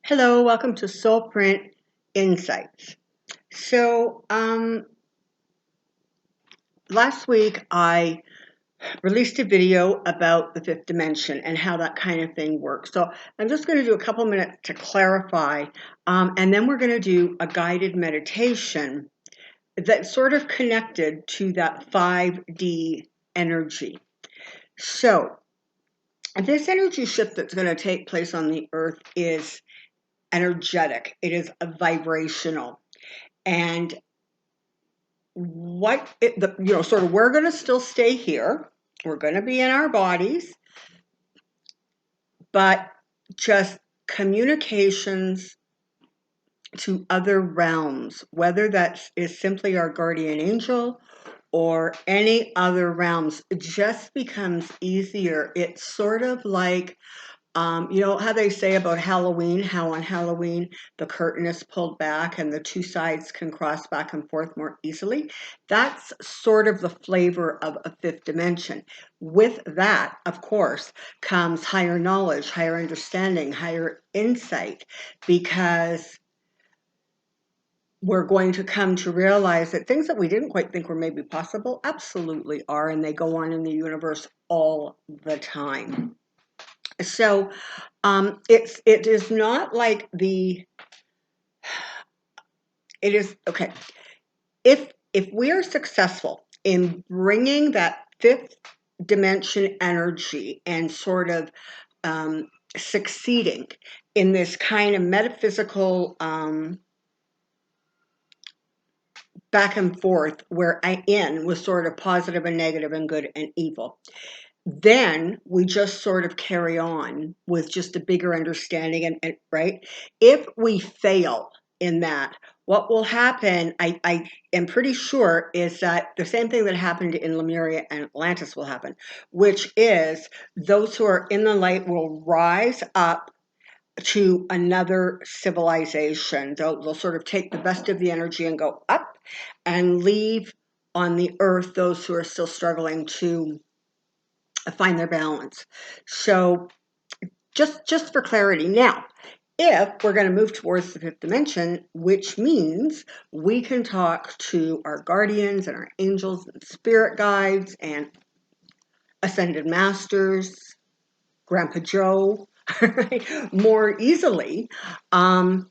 Hello, welcome to Soulprint Insights. So, last week I released a video about the fifth dimension and how that kind of thing works. So, I'm just going to do a couple minutes to clarify, and then we're going to do a guided meditation that's sort of connected to that 5D energy. So, this energy shift that's going to take place on the earth is energetic, it is vibrational. And we're going to still stay here. We're going to be in our bodies, but just communications to other realms, whether that is simply our guardian angel or any other realms, it just becomes easier. It's sort of like you know how they say about Halloween, how on Halloween the curtain is pulled back and the two sides can cross back and forth more easily? That's sort of the flavor of a fifth dimension. With that, of course, comes higher knowledge, higher understanding, higher insight, because we're going to come to realize that things that we didn't quite think were maybe possible absolutely are, and they go on in the universe all the time. So it is not like it is okay. If we are successful in bringing that fifth dimension energy and sort of succeeding in this kind of metaphysical back and forth where in was sort of positive and negative and good and evil, then we just sort of carry on with just a bigger understanding and right. If we fail in that, what will happen, I am pretty sure, is that the same thing that happened in Lemuria and Atlantis will happen, which is those who are in the light will rise up to another civilization. They'll sort of take the best of the energy and go up and leave on the earth those who are still struggling to find their balance. So just for clarity. Now, if we're going to move towards the fifth dimension, which means we can talk to our guardians and our angels and spirit guides and ascended masters, Grandpa Joe, more easily, I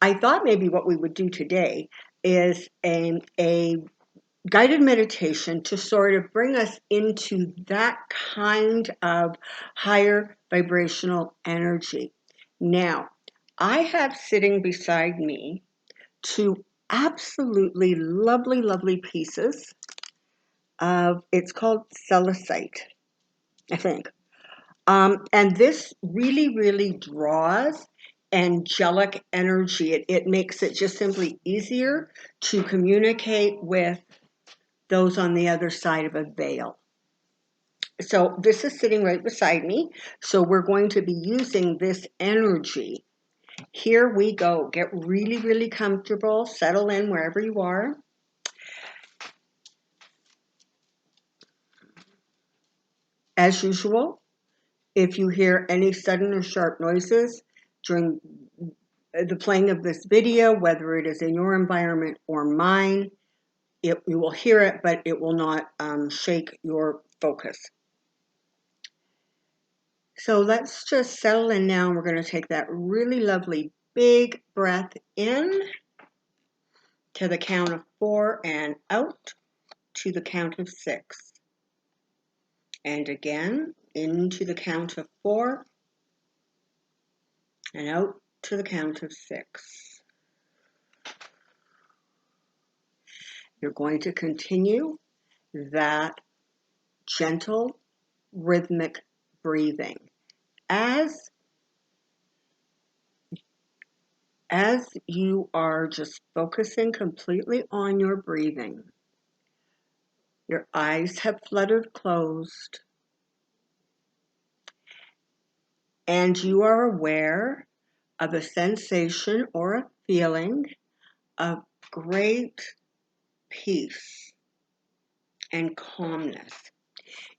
thought maybe what we would do today is a guided meditation to sort of bring us into that kind of higher vibrational energy. Now, I have sitting beside me two absolutely lovely, lovely pieces of, it's called celestite, I think. And this really, really draws angelic energy. It makes it just simply easier to communicate with those on the other side of a veil. So this is sitting right beside me. So we're going to be using this energy. Here we go. Get really, really comfortable. Settle in wherever you are. As usual, if you hear any sudden or sharp noises during the playing of this video, whether it is in your environment or mine, you will hear it, but it will not shake your focus. So let's just settle in now. We're going to take that really lovely big breath in to the count of 4 and out to the count of 6. And again, into the count of 4 and out to the count of 6. You're going to continue that gentle, rhythmic breathing. As you are just focusing completely on your breathing, your eyes have fluttered closed, and you are aware of a sensation or a feeling of great peace and calmness.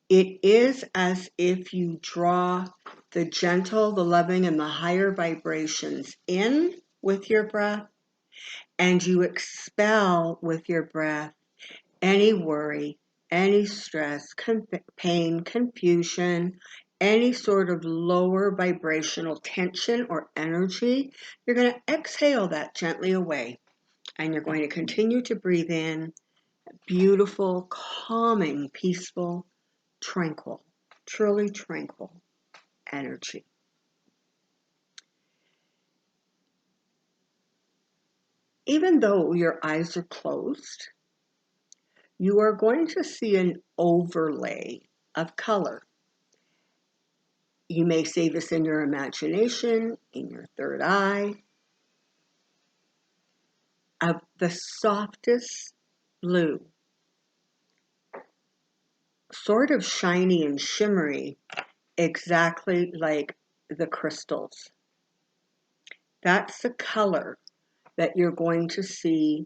It is as if you draw the gentle, the loving, and the higher vibrations in with your breath, and you expel with your breath any worry, any stress, pain, confusion, any sort of lower vibrational tension or energy. You're going to exhale that gently away, and you're going to continue to breathe in beautiful, calming, peaceful, tranquil, truly tranquil energy. Even though your eyes are closed, you are going to see an overlay of color. You may see this in your imagination, in your third eye, of the softest blue, sort of shiny and shimmery, exactly like the crystals. That's the color that you're going to see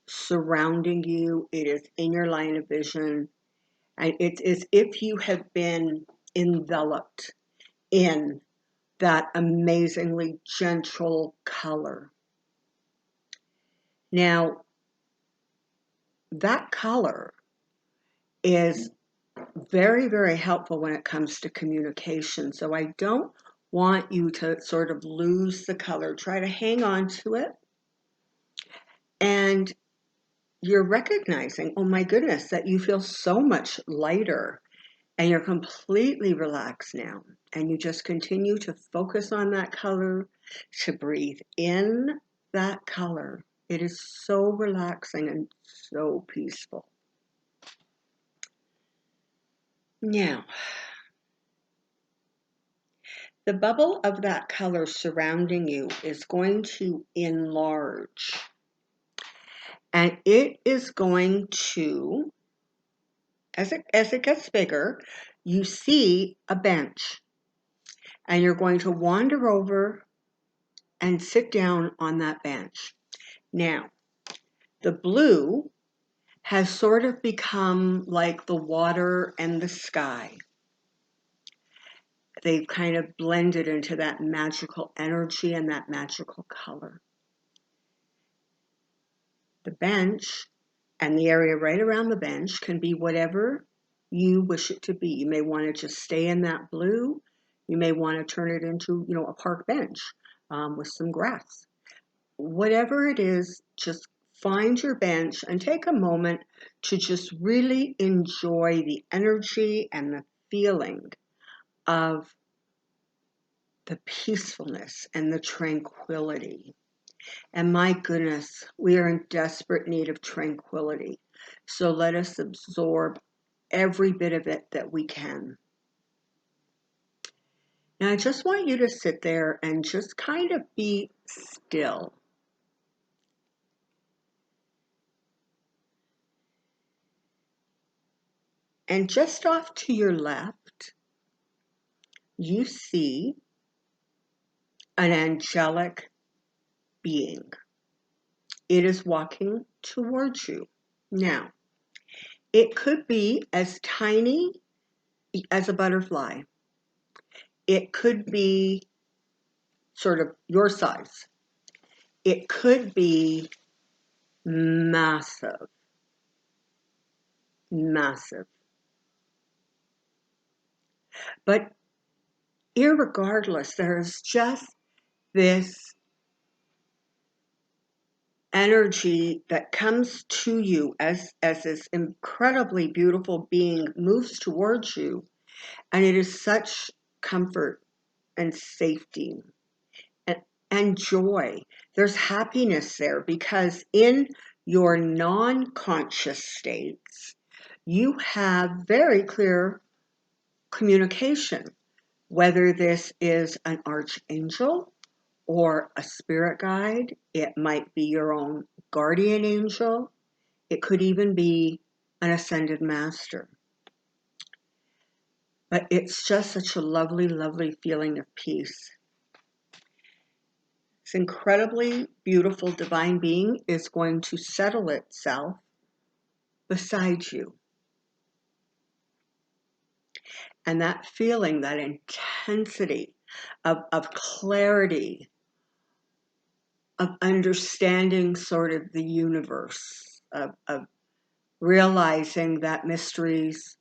surrounding you. It is in your line of vision, and it's as if you have been enveloped in that amazingly gentle color. Now, that color is very, very helpful when it comes to communication. So I don't want you to sort of lose the color. Try to hang on to it. And you're recognizing, oh my goodness, that you feel so much lighter and you're completely relaxed now. And you just continue to focus on that color, to breathe in that color. It is so relaxing and so peaceful. Now, the bubble of that color surrounding you is going to enlarge. And it is going to, as it gets bigger, you see a bench. And you're going to wander over and sit down on that bench. Now, the blue has sort of become like the water and the sky. They've kind of blended into that magical energy and that magical color. The bench and the area right around the bench can be whatever you wish it to be. You may want to just stay in that blue. You may want to turn it into, a park bench with some grass. Whatever it is, just find your bench and take a moment to just really enjoy the energy and the feeling of the peacefulness and the tranquility. And my goodness, we are in desperate need of tranquility. So let us absorb every bit of it that we can. Now, I just want you to sit there and just kind of be still. And just off to your left, you see an angelic being. It is walking towards you. Now, it could be as tiny as a butterfly. It could be sort of your size. It could be massive, massive. But irregardless, there's just this energy that comes to you as this incredibly beautiful being moves towards you, and it is such comfort and safety and joy. There's happiness there because in your non-conscious states, you have very clear communication, whether this is an archangel or a spirit guide. It might be your own guardian angel. It could even be an ascended master. But it's just such a lovely, lovely feeling of peace. This incredibly beautiful divine being is going to settle itself beside you. And that feeling, that intensity of clarity, of understanding sort of the universe, of realizing that mysteries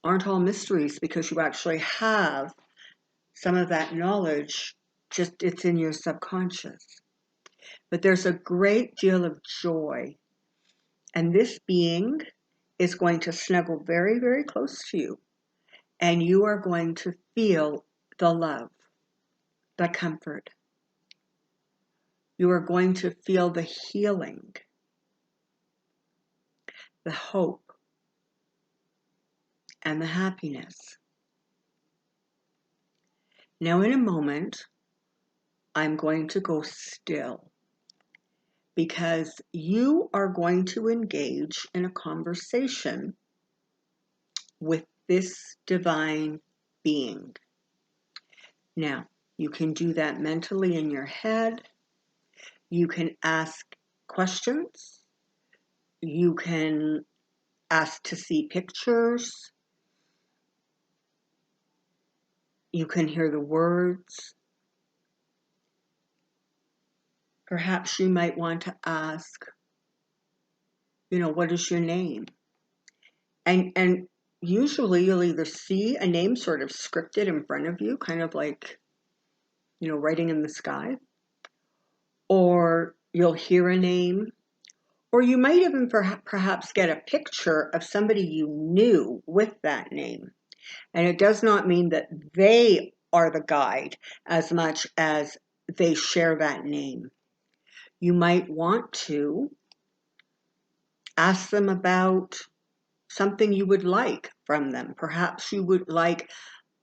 aren't all mysteries because you actually have some of that knowledge, just it's in your subconscious. But there's a great deal of joy. And this being is going to snuggle very, very close to you. And you are going to feel the love, the comfort. You are going to feel the healing, the hope, and the happiness. Now, in a moment, I'm going to go still because you are going to engage in a conversation with this divine being. Now, you can do that mentally in your head. You can ask questions. You can ask to see pictures. You can hear the words. Perhaps you might want to ask, what is your name? And usually you'll either see a name sort of scripted in front of you, kind of like, writing in the sky, or you'll hear a name, or you might even perhaps get a picture of somebody you knew with that name. And it does not mean that they are the guide as much as they share that name. You might want to ask them about something you would like from them. Perhaps you would like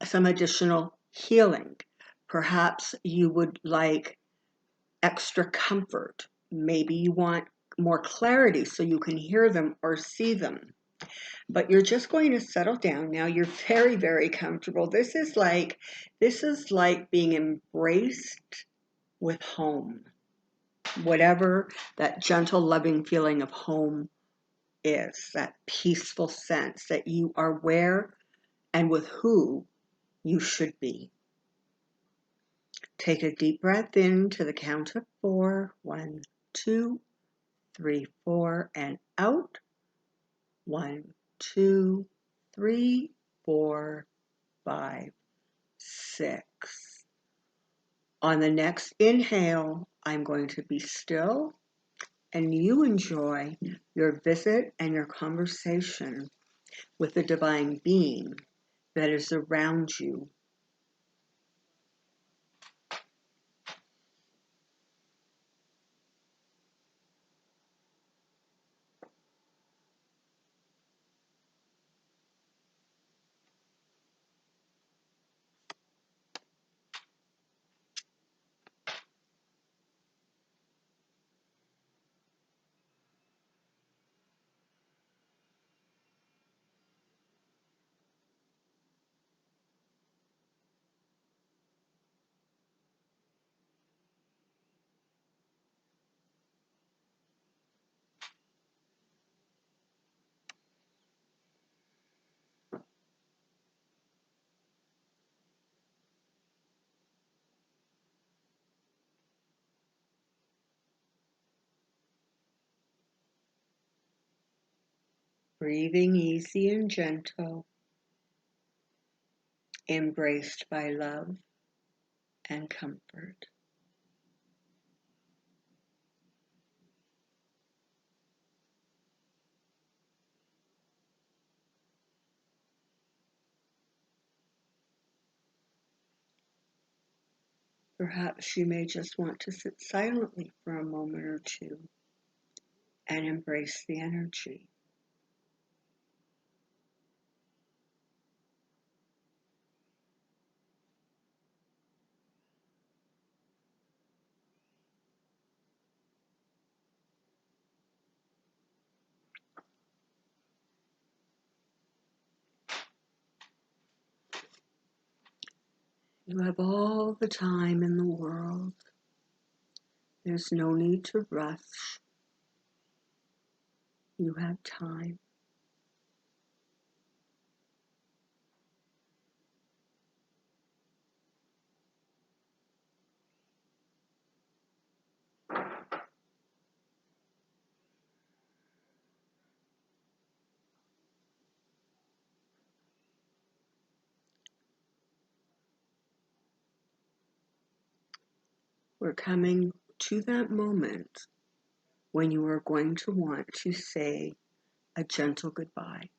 some additional healing. Perhaps you would like extra comfort. Maybe you want more clarity so you can hear them or see them. But you're just going to settle down now. You're very, very comfortable. This is like being embraced with home. Whatever that gentle, loving feeling of home is, that peaceful sense that you are where and with who you should be. Take a deep breath in to the count of 4. 1, 2, 3, 4, and out. 1, 2, 3, 4, 5, 6. On the next inhale, I'm going to be still and you enjoy your visit and your conversation with the divine being that is around you. Breathing easy and gentle, embraced by love and comfort. Perhaps you may just want to sit silently for a moment or two and embrace the energy. You have all the time in the world. There's no need to rush. You have time. we're coming to that moment when you are going to want to say a gentle goodbye.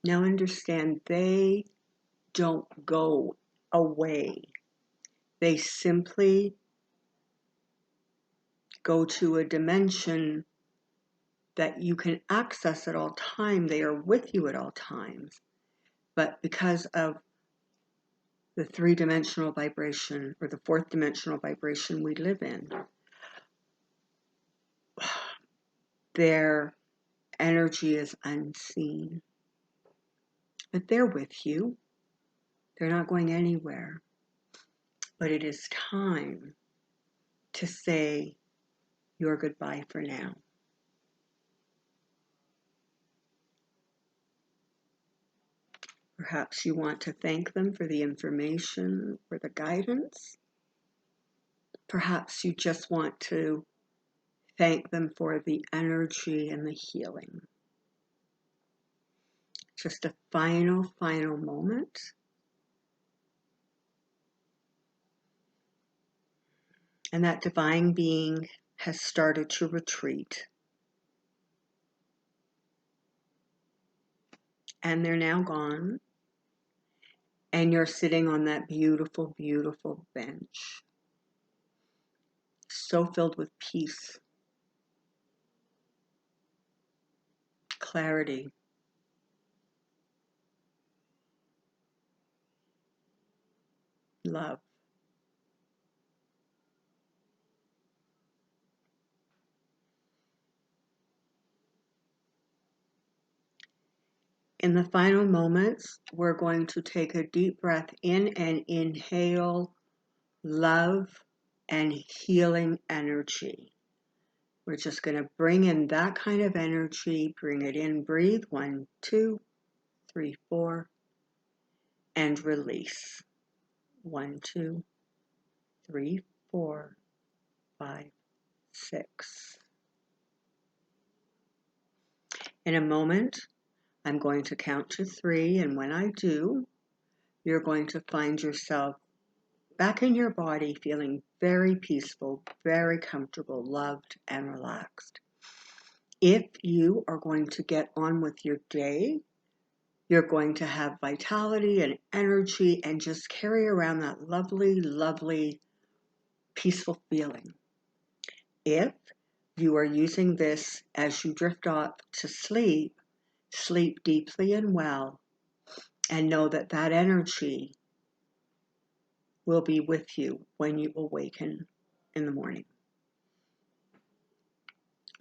Now understand, they don't go away. They simply go to a dimension that you can access at all times. They are with you at all times. But because of the three-dimensional vibration or the fourth dimensional vibration we live in, their energy is unseen. But they're with you. They're not going anywhere. But it is time to say your goodbye for now. Perhaps you want to thank them for the information, for the guidance. Perhaps you just want to thank them for the energy and the healing. Just a final moment. And that divine being has started to retreat. And they're now gone. And you're sitting on that beautiful, beautiful bench. So filled with peace, clarity, love. In the final moments, we're going to take a deep breath in and inhale love and healing energy. We're just going to bring in that kind of energy, bring it in, breathe, 1, 2, 3, 4, and release. 1, 2, 3, 4, 5, 6. In a moment, I'm going to count to 3, and when I do, you're going to find yourself back in your body feeling very peaceful, very comfortable, loved, and relaxed. If you are going to get on with your day, you're going to have vitality and energy and just carry around that lovely, lovely, peaceful feeling. If you are using this as you drift off to sleep, sleep deeply and well, and know that that energy will be with you when you awaken in the morning.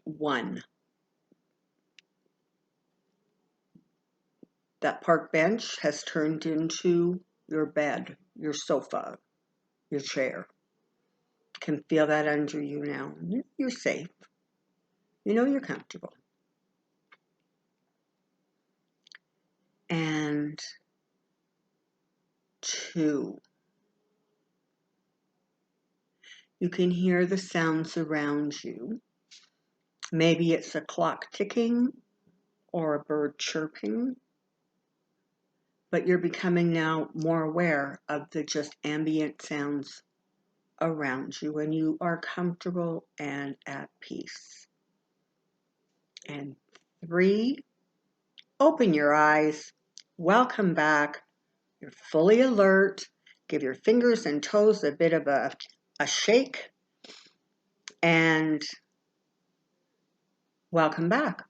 1. That park bench has turned into your bed, your sofa, your chair. You can feel that under you now. You're safe. You know you're comfortable. And 2, you can hear the sounds around you. Maybe it's a clock ticking or a bird chirping, but you're becoming now more aware of the just ambient sounds around you, and you are comfortable and at peace. And 3, open your eyes. Welcome back. You're fully alert. Give your fingers and toes a bit of a shake. And welcome back.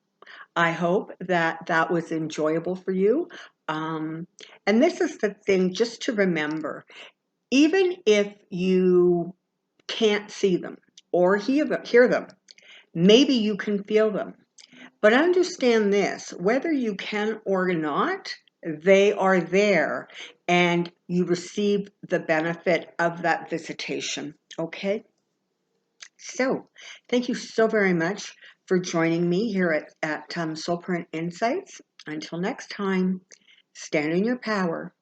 I hope that that was enjoyable for you. And this is the thing just to remember. Even if you can't see them or hear them, maybe you can feel them. But understand this, whether you can or not, they are there and you receive the benefit of that visitation, okay? So, thank you so very much for joining me here at Soulprint Insights. Until next time, stand in your power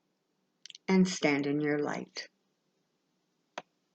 and stand in your light.